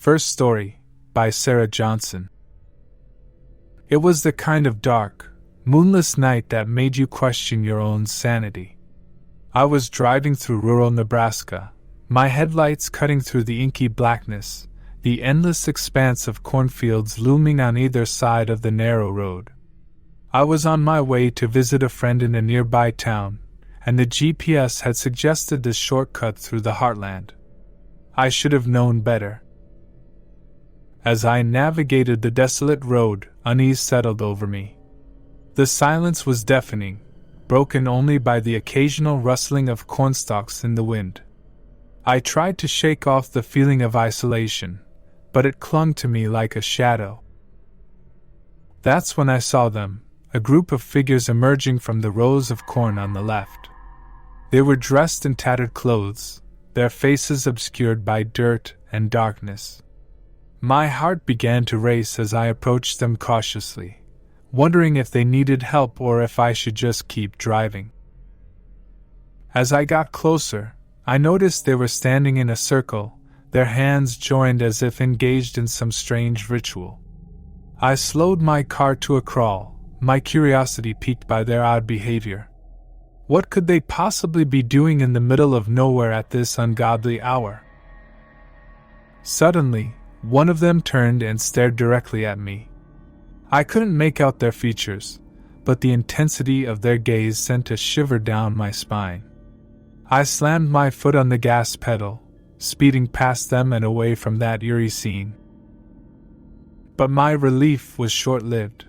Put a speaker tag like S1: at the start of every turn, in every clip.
S1: First story, by Sarah Johnson. It was the kind of dark, moonless night that made you question your own sanity. I was driving through rural Nebraska, my headlights cutting through the inky blackness, the endless expanse of cornfields looming on either side of the narrow road. I was on my way to visit a friend in a nearby town, and the GPS had suggested this shortcut through the heartland. I should have known better. As I navigated the desolate road, unease settled over me. The silence was deafening, broken only by the occasional rustling of cornstalks in the wind. I tried to shake off the feeling of isolation, but it clung to me like a shadow. That's when I saw them, a group of figures emerging from the rows of corn on the left. They were dressed in tattered clothes, their faces obscured by dirt and darkness. My heart began to race as I approached them cautiously, wondering if they needed help or if I should just keep driving. As I got closer, I noticed they were standing in a circle, their hands joined as if engaged in some strange ritual. I slowed my car to a crawl, my curiosity piqued by their odd behavior. What could they possibly be doing in the middle of nowhere at this ungodly hour? Suddenly, one of them turned and stared directly at me. I couldn't make out their features, but the intensity of their gaze sent a shiver down my spine. I slammed my foot on the gas pedal, speeding past them and away from that eerie scene. But my relief was short-lived.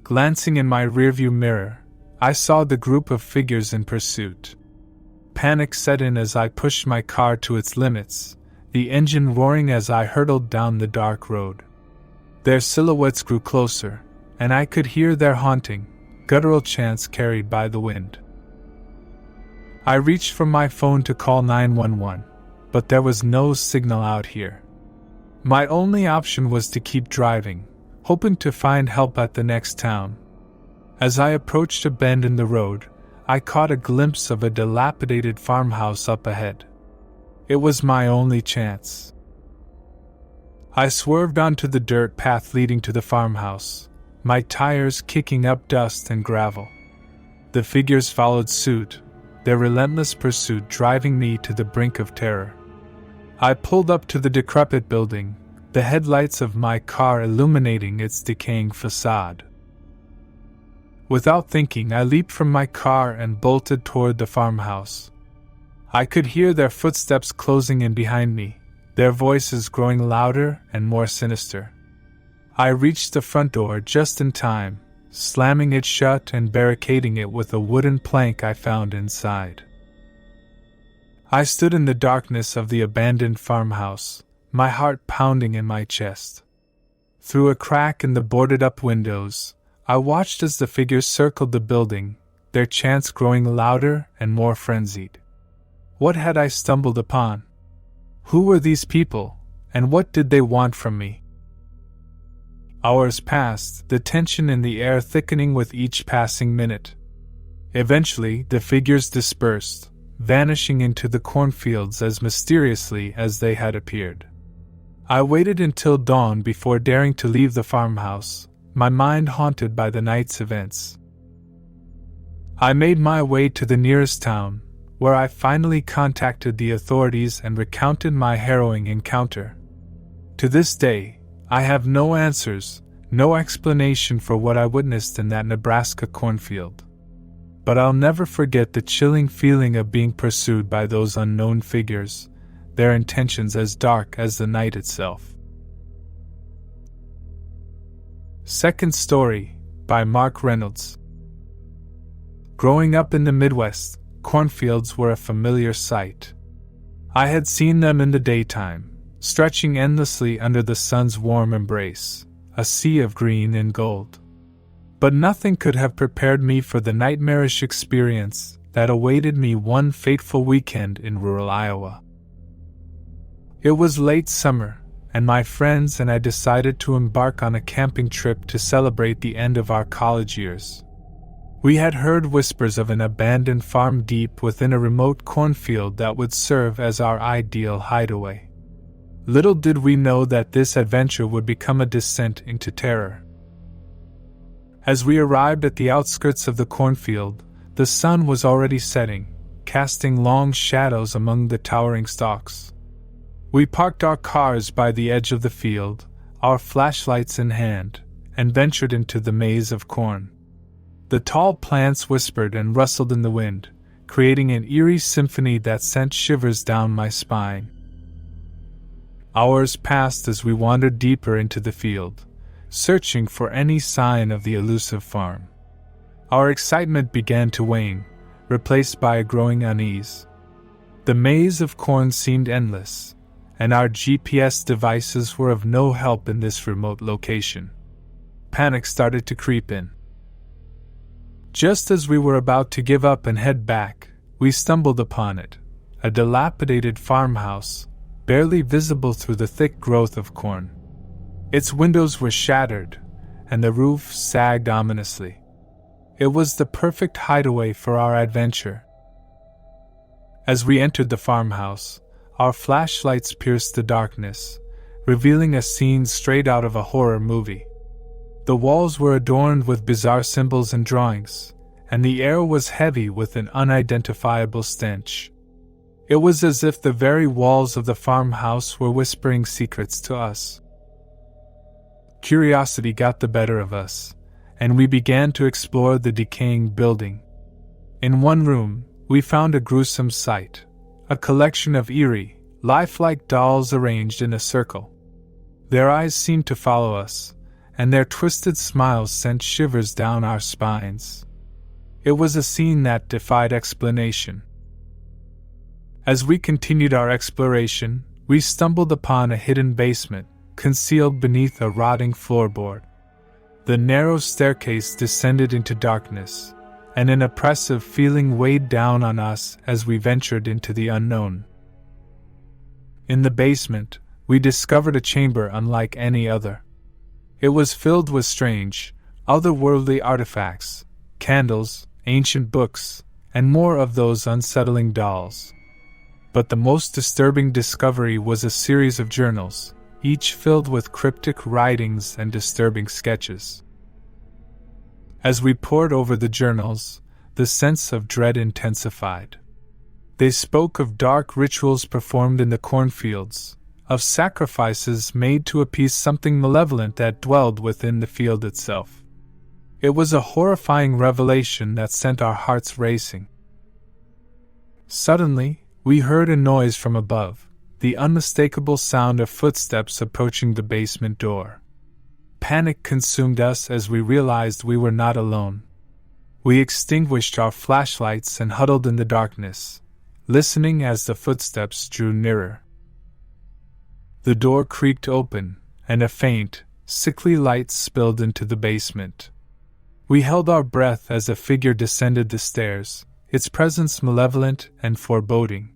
S1: Glancing in my rearview mirror, I saw the group of figures in pursuit. Panic set in as I pushed my car to its limits, the engine roaring as I hurtled down the dark road. Their silhouettes grew closer, and I could hear their haunting, guttural chants carried by the wind. I reached for my phone to call 911, but there was no signal out here. My only option was to keep driving, hoping to find help at the next town. As I approached a bend in the road, I caught a glimpse of a dilapidated farmhouse up ahead. It was my only chance. I swerved onto the dirt path leading to the farmhouse, my tires kicking up dust and gravel. The figures followed suit, their relentless pursuit driving me to the brink of terror. I pulled up to the decrepit building, the headlights of my car illuminating its decaying facade. Without thinking, I leaped from my car and bolted toward the farmhouse. I could hear their footsteps closing in behind me, their voices growing louder and more sinister. I reached the front door just in time, slamming it shut and barricading it with a wooden plank I found inside. I stood in the darkness of the abandoned farmhouse, my heart pounding in my chest. Through a crack in the boarded-up windows, I watched as the figures circled the building, their chants growing louder and more frenzied. What had I stumbled upon? Who were these people, and what did they want from me? Hours passed, the tension in the air thickening with each passing minute. Eventually, the figures dispersed, vanishing into the cornfields as mysteriously as they had appeared. I waited until dawn before daring to leave the farmhouse, my mind haunted by the night's events. I made my way to the nearest town, where I finally contacted the authorities and recounted my harrowing encounter. To this day, I have no answers, no explanation for what I witnessed in that Nebraska cornfield. But I'll never forget the chilling feeling of being pursued by those unknown figures, their intentions as dark as the night itself. Second story, by Reynolds. Growing up in the Midwest, cornfields were a familiar sight. I had seen them in the daytime, stretching endlessly under the sun's warm embrace, a sea of green and gold. But nothing could have prepared me for the nightmarish experience that awaited me one fateful weekend in rural Iowa. It was late summer, and my friends and I decided to embark on a camping trip to celebrate the end of our college years. We had heard whispers of an abandoned farm deep within a remote cornfield that would serve as our ideal hideaway. Little did we know that this adventure would become a descent into terror. As we arrived at the outskirts of the cornfield, the sun was already setting, casting long shadows among the towering stalks. We parked our cars by the edge of the field, our flashlights in hand, and ventured into the maze of corn. The tall plants whispered and rustled in the wind, creating an eerie symphony that sent shivers down my spine. Hours passed as we wandered deeper into the field, searching for any sign of the elusive farm. Our excitement began to wane, replaced by a growing unease. The maze of corn seemed endless, and our GPS devices were of no help in this remote location. Panic started to creep in. Just as we were about to give up and head back, we stumbled upon it, a dilapidated farmhouse, barely visible through the thick growth of corn. Its windows were shattered, and the roof sagged ominously. It was the perfect hideaway for our adventure. As we entered the farmhouse, our flashlights pierced the darkness, revealing a scene straight out of a horror movie. The walls were adorned with bizarre symbols and drawings, and the air was heavy with an unidentifiable stench. It was as if the very walls of the farmhouse were whispering secrets to us. Curiosity got the better of us, and we began to explore the decaying building. In one room, we found a gruesome sight, a collection of eerie, lifelike dolls arranged in a circle. Their eyes seemed to follow us, and their twisted smiles sent shivers down our spines. It was a scene that defied explanation. As we continued our exploration, we stumbled upon a hidden basement, concealed beneath a rotting floorboard. The narrow staircase descended into darkness, and an oppressive feeling weighed down on us as we ventured into the unknown. In the basement, we discovered a chamber unlike any other. It was filled with strange, otherworldly artifacts, candles, ancient books, and more of those unsettling dolls. But the most disturbing discovery was a series of journals, each filled with cryptic writings and disturbing sketches. As we pored over the journals, the sense of dread intensified. They spoke of dark rituals performed in the cornfields, of sacrifices made to appease something malevolent that dwelled within the field itself. It was a horrifying revelation that sent our hearts racing. Suddenly, we heard a noise from above, the unmistakable sound of footsteps approaching the basement door. Panic consumed us as we realized we were not alone. We extinguished our flashlights and huddled in the darkness, listening as the footsteps drew nearer. The door creaked open, and a faint, sickly light spilled into the basement. We held our breath as a figure descended the stairs, its presence malevolent and foreboding.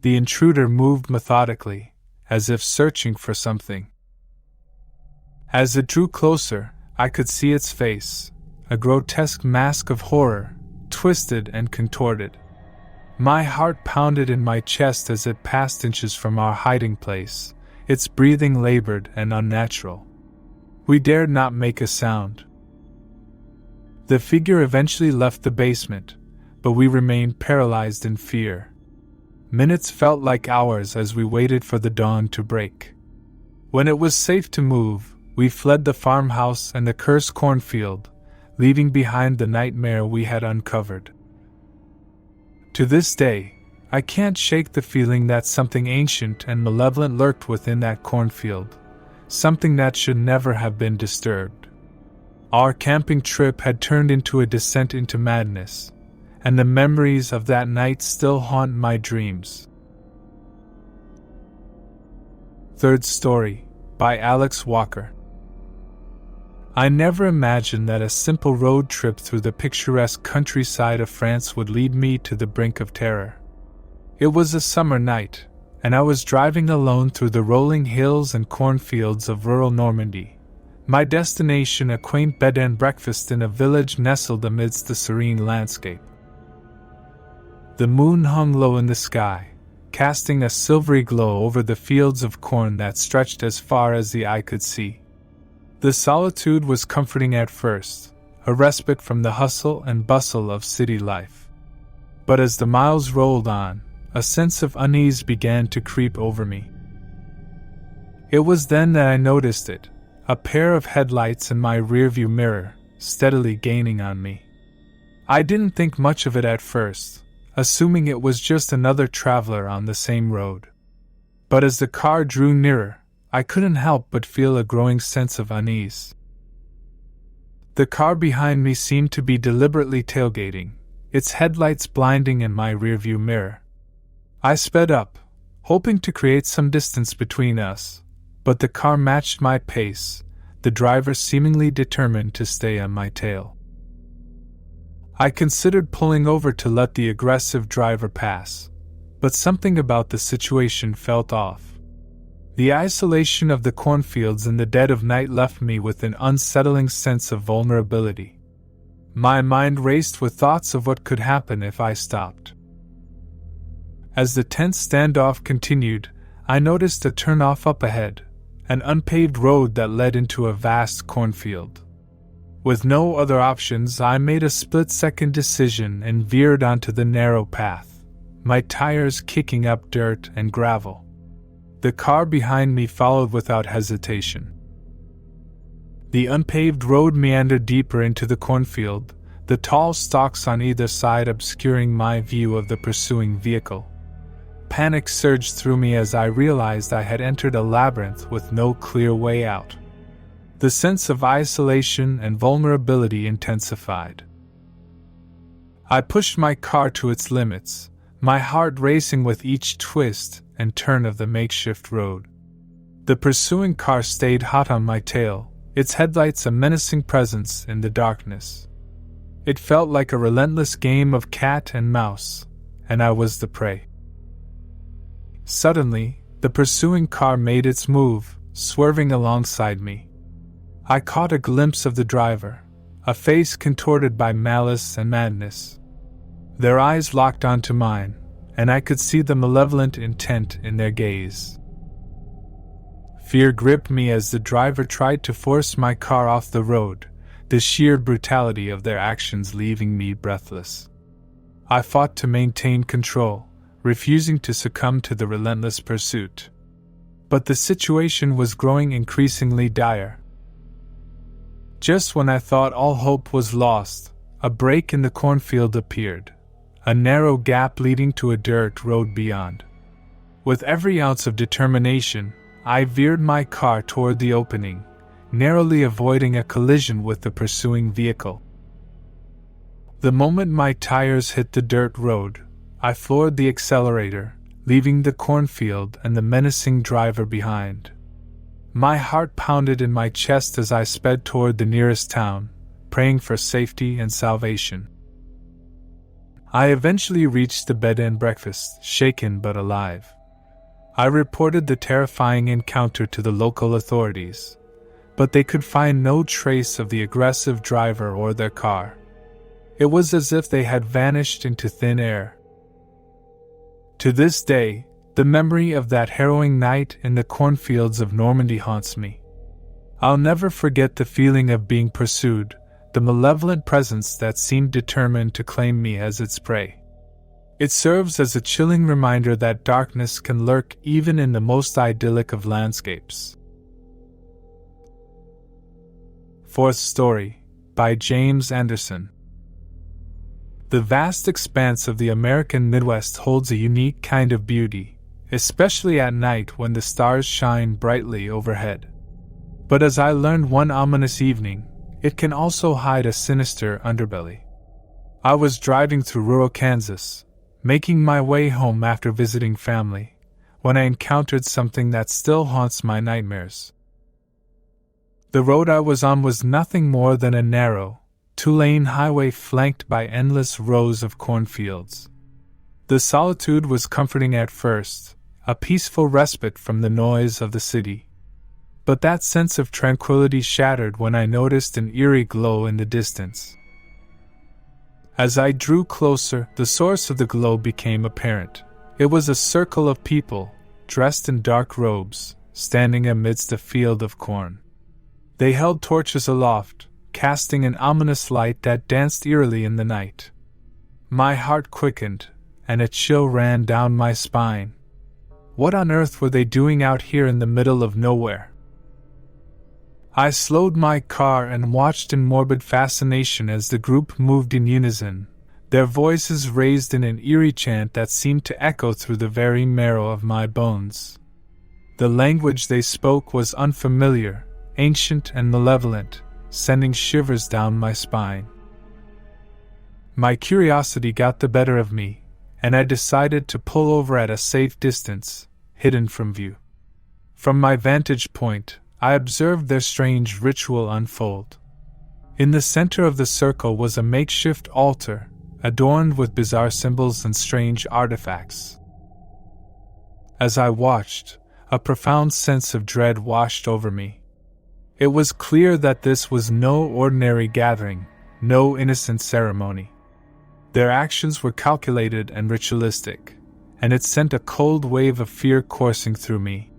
S1: The intruder moved methodically, as if searching for something. As it drew closer, I could see its face, a grotesque mask of horror, twisted and contorted. My heart pounded in my chest as it passed inches from our hiding place, its breathing labored and unnatural. We dared not make a sound. The figure eventually left the basement, but we remained paralyzed in fear. Minutes felt like hours as we waited for the dawn to break. When it was safe to move, we fled the farmhouse and the cursed cornfield, leaving behind the nightmare we had uncovered. To this day, I can't shake the feeling that something ancient and malevolent lurked within that cornfield, something that should never have been disturbed. Our camping trip had turned into a descent into madness, and the memories of that night still haunt my dreams. Third Story, by Alex Walker. I never imagined that a simple road trip through the picturesque countryside of France would lead me to the brink of terror. It was a summer night, and I was driving alone through the rolling hills and cornfields of rural Normandy. My destination a quaint bed and breakfast in a village nestled amidst the serene landscape. The moon hung low in the sky, casting a silvery glow over the fields of corn that stretched as far as the eye could see. The solitude was comforting at first, a respite from the hustle and bustle of city life. But as the miles rolled on, a sense of unease began to creep over me. It was then that I noticed it, a pair of headlights in my rearview mirror, steadily gaining on me. I didn't think much of it at first, assuming it was just another traveler on the same road. But as the car drew nearer, I couldn't help but feel a growing sense of unease. The car behind me seemed to be deliberately tailgating, its headlights blinding in my rearview mirror. I sped up, hoping to create some distance between us, but the car matched my pace, the driver seemingly determined to stay on my tail. I considered pulling over to let the aggressive driver pass, but something about the situation felt off. The isolation of the cornfields in the dead of night left me with an unsettling sense of vulnerability. My mind raced with thoughts of what could happen if I stopped. As the tense standoff continued, I noticed a turnoff up ahead, an unpaved road that led into a vast cornfield. With no other options, I made a split-second decision and veered onto the narrow path, my tires kicking up dirt and gravel. The car behind me followed without hesitation. The unpaved road meandered deeper into the cornfield, the tall stalks on either side obscuring my view of the pursuing vehicle. Panic surged through me as I realized I had entered a labyrinth with no clear way out. The sense of isolation and vulnerability intensified. I pushed my car to its limits, my heart racing with each twist and turn of the makeshift road. The pursuing car stayed hot on my tail, its headlights a menacing presence in the darkness. It felt like a relentless game of cat and mouse, and I was the prey. Suddenly, the pursuing car made its move, swerving alongside me. I caught a glimpse of the driver, a face contorted by malice and madness. Their eyes locked onto mine, and I could see the malevolent intent in their gaze. Fear gripped me as the driver tried to force my car off the road, the sheer brutality of their actions leaving me breathless. I fought to maintain control, refusing to succumb to the relentless pursuit. But the situation was growing increasingly dire. Just when I thought all hope was lost, a break in the cornfield appeared, a narrow gap leading to a dirt road beyond. With every ounce of determination, I veered my car toward the opening, narrowly avoiding a collision with the pursuing vehicle. The moment my tires hit the dirt road, I floored the accelerator, leaving the cornfield and the menacing driver behind. My heart pounded in my chest as I sped toward the nearest town, praying for safety and salvation. I eventually reached the bed and breakfast, shaken but alive. I reported the terrifying encounter to the local authorities, but they could find no trace of the aggressive driver or their car. It was as if they had vanished into thin air. To this day, the memory of that harrowing night in the cornfields of Normandy haunts me. I'll never forget the feeling of being pursued, the malevolent presence that seemed determined to claim me as its prey. It serves as a chilling reminder that darkness can lurk even in the most idyllic of landscapes. Fourth story, by James Anderson. The vast expanse of the American Midwest holds a unique kind of beauty, especially at night when the stars shine brightly overhead. But as I learned one ominous evening, it can also hide a sinister underbelly. I was driving through rural Kansas, making my way home after visiting family, when I encountered something that still haunts my nightmares. The road I was on was nothing more than a narrow, two-lane highway flanked by endless rows of cornfields. The solitude was comforting at first, a peaceful respite from the noise of the city. But that sense of tranquility shattered when I noticed an eerie glow in the distance. As I drew closer, the source of the glow became apparent. It was a circle of people, dressed in dark robes, standing amidst a field of corn. They held torches aloft, casting an ominous light that danced eerily in the night. My heart quickened, and a chill ran down my spine. What on earth were they doing out here in the middle of nowhere? I slowed my car and watched in morbid fascination as the group moved in unison, their voices raised in an eerie chant that seemed to echo through the very marrow of my bones. The language they spoke was unfamiliar, ancient and malevolent, sending shivers down my spine. My curiosity got the better of me, and I decided to pull over at a safe distance, hidden from view. From my vantage point, I observed their strange ritual unfold. In the center of the circle was a makeshift altar, adorned with bizarre symbols and strange artifacts. As I watched, a profound sense of dread washed over me. It was clear that this was no ordinary gathering, no innocent ceremony. Their actions were calculated and ritualistic, and it sent a cold wave of fear coursing through me.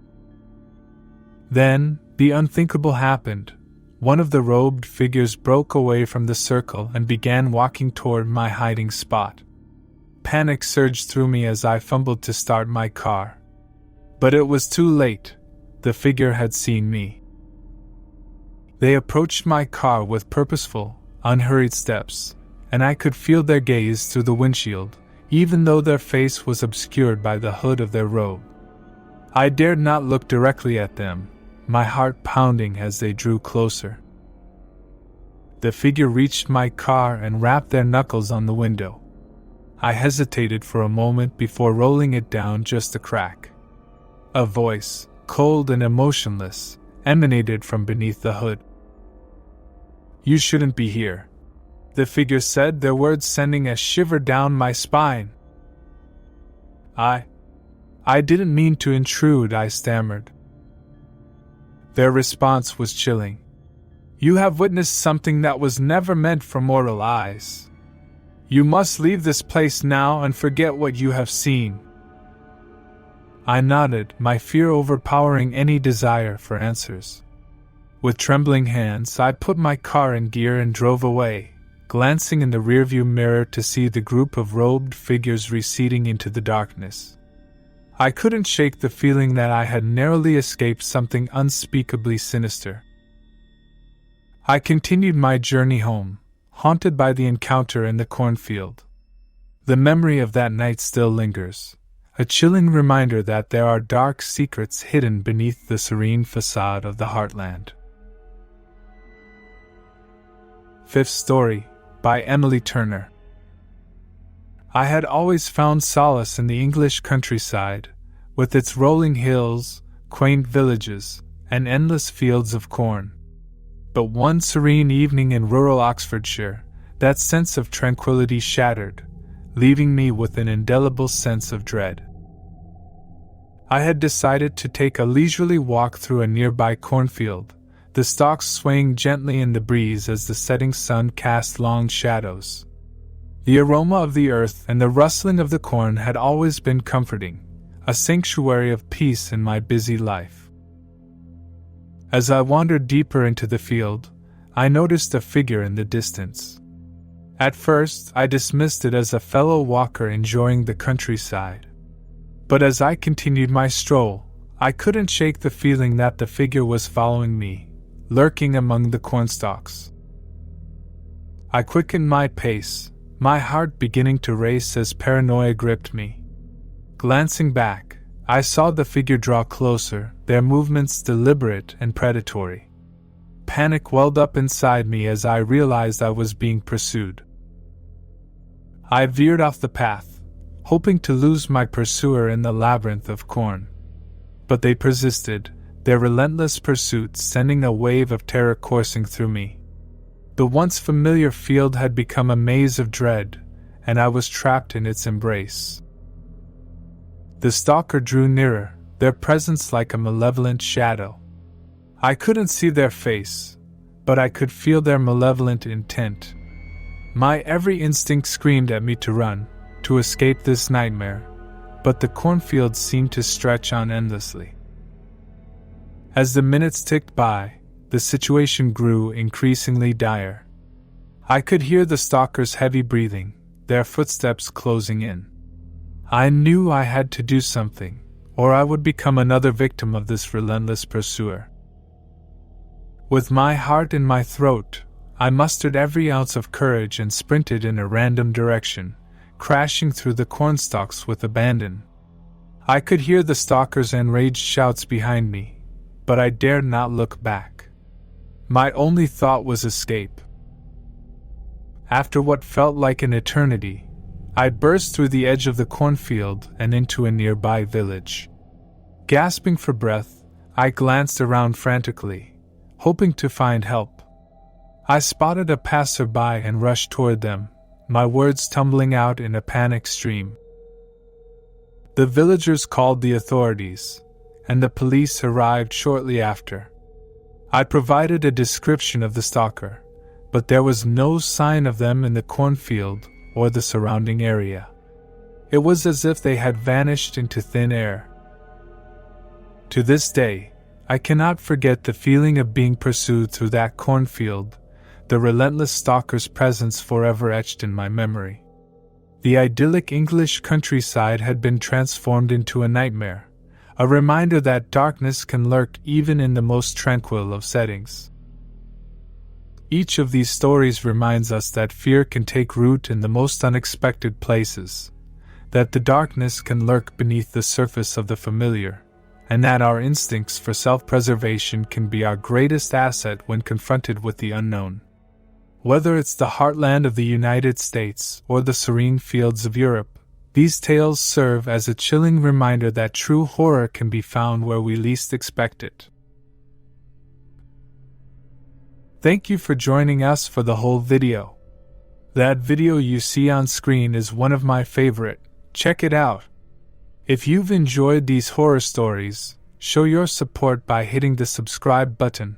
S1: Then, the unthinkable happened. One of the robed figures broke away from the circle and began walking toward my hiding spot. Panic surged through me as I fumbled to start my car. But it was too late. The figure had seen me. They approached my car with purposeful, unhurried steps, and I could feel their gaze through the windshield, even though their face was obscured by the hood of their robe. I dared not look directly at them, my heart pounding as they drew closer. The figure reached my car and rapped their knuckles on the window. I hesitated for a moment before rolling it down just a crack. A voice, cold and emotionless, emanated from beneath the hood. "You shouldn't be here," the figure said, their words sending a shiver down my spine. I didn't mean to intrude," I stammered. Their response was chilling. "You have witnessed something that was never meant for mortal eyes. You must leave this place now and forget what you have seen." I nodded, my fear overpowering any desire for answers. With trembling hands, I put my car in gear and drove away, glancing in the rearview mirror to see the group of robed figures receding into the darkness. I couldn't shake the feeling that I had narrowly escaped something unspeakably sinister. I continued my journey home, haunted by the encounter in the cornfield. The memory of that night still lingers, a chilling reminder that there are dark secrets hidden beneath the serene facade of the heartland. Fifth Story, by Emily Turner. I had always found solace in the English countryside, with its rolling hills, quaint villages, and endless fields of corn. But one serene evening in rural Oxfordshire, that sense of tranquility shattered, leaving me with an indelible sense of dread. I had decided to take a leisurely walk through a nearby cornfield, the stalks swaying gently in the breeze as the setting sun cast long shadows. The aroma of the earth and the rustling of the corn had always been comforting, a sanctuary of peace in my busy life. As I wandered deeper into the field, I noticed a figure in the distance. At first, I dismissed it as a fellow walker enjoying the countryside. But as I continued my stroll, I couldn't shake the feeling that the figure was following me, lurking among the cornstalks. I quickened my pace, my heart beginning to race as paranoia gripped me. Glancing back, I saw the figure draw closer, their movements deliberate and predatory. Panic welled up inside me as I realized I was being pursued. I veered off the path, hoping to lose my pursuer in the labyrinth of corn. But they persisted, their relentless pursuit sending a wave of terror coursing through me. The once familiar field had become a maze of dread, and I was trapped in its embrace. The stalker drew nearer, their presence like a malevolent shadow. I couldn't see their face, but I could feel their malevolent intent. My every instinct screamed at me to run, to escape this nightmare, but the cornfield seemed to stretch on endlessly. As the minutes ticked by, the situation grew increasingly dire. I could hear the stalkers' heavy breathing, their footsteps closing in. I knew I had to do something, or I would become another victim of this relentless pursuer. With my heart in my throat, I mustered every ounce of courage and sprinted in a random direction, crashing through the cornstalks with abandon. I could hear the stalkers' enraged shouts behind me, but I dared not look back. My only thought was escape. After what felt like an eternity, I burst through the edge of the cornfield and into a nearby village. Gasping for breath, I glanced around frantically, hoping to find help. I spotted a passerby and rushed toward them, my words tumbling out in a panic stream. The villagers called the authorities, and the police arrived shortly after. I provided a description of the stalker, but there was no sign of them in the cornfield or the surrounding area. It was as if they had vanished into thin air. To this day, I cannot forget the feeling of being pursued through that cornfield, the relentless stalker's presence forever etched in my memory. The idyllic English countryside had been transformed into a nightmare, a reminder that darkness can lurk even in the most tranquil of settings. Each of these stories reminds us that fear can take root in the most unexpected places, that the darkness can lurk beneath the surface of the familiar, and that our instincts for self-preservation can be our greatest asset when confronted with the unknown. Whether it's the heartland of the United States or the serene fields of Europe, these tales serve as a chilling reminder that true horror can be found where we least expect it. Thank you for joining us for the whole video. That video you see on screen is one of my favorite. Check it out. If you've enjoyed these horror stories, show your support by hitting the subscribe button.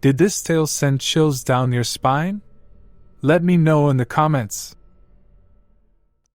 S1: Did this tale send chills down your spine? Let me know in the comments.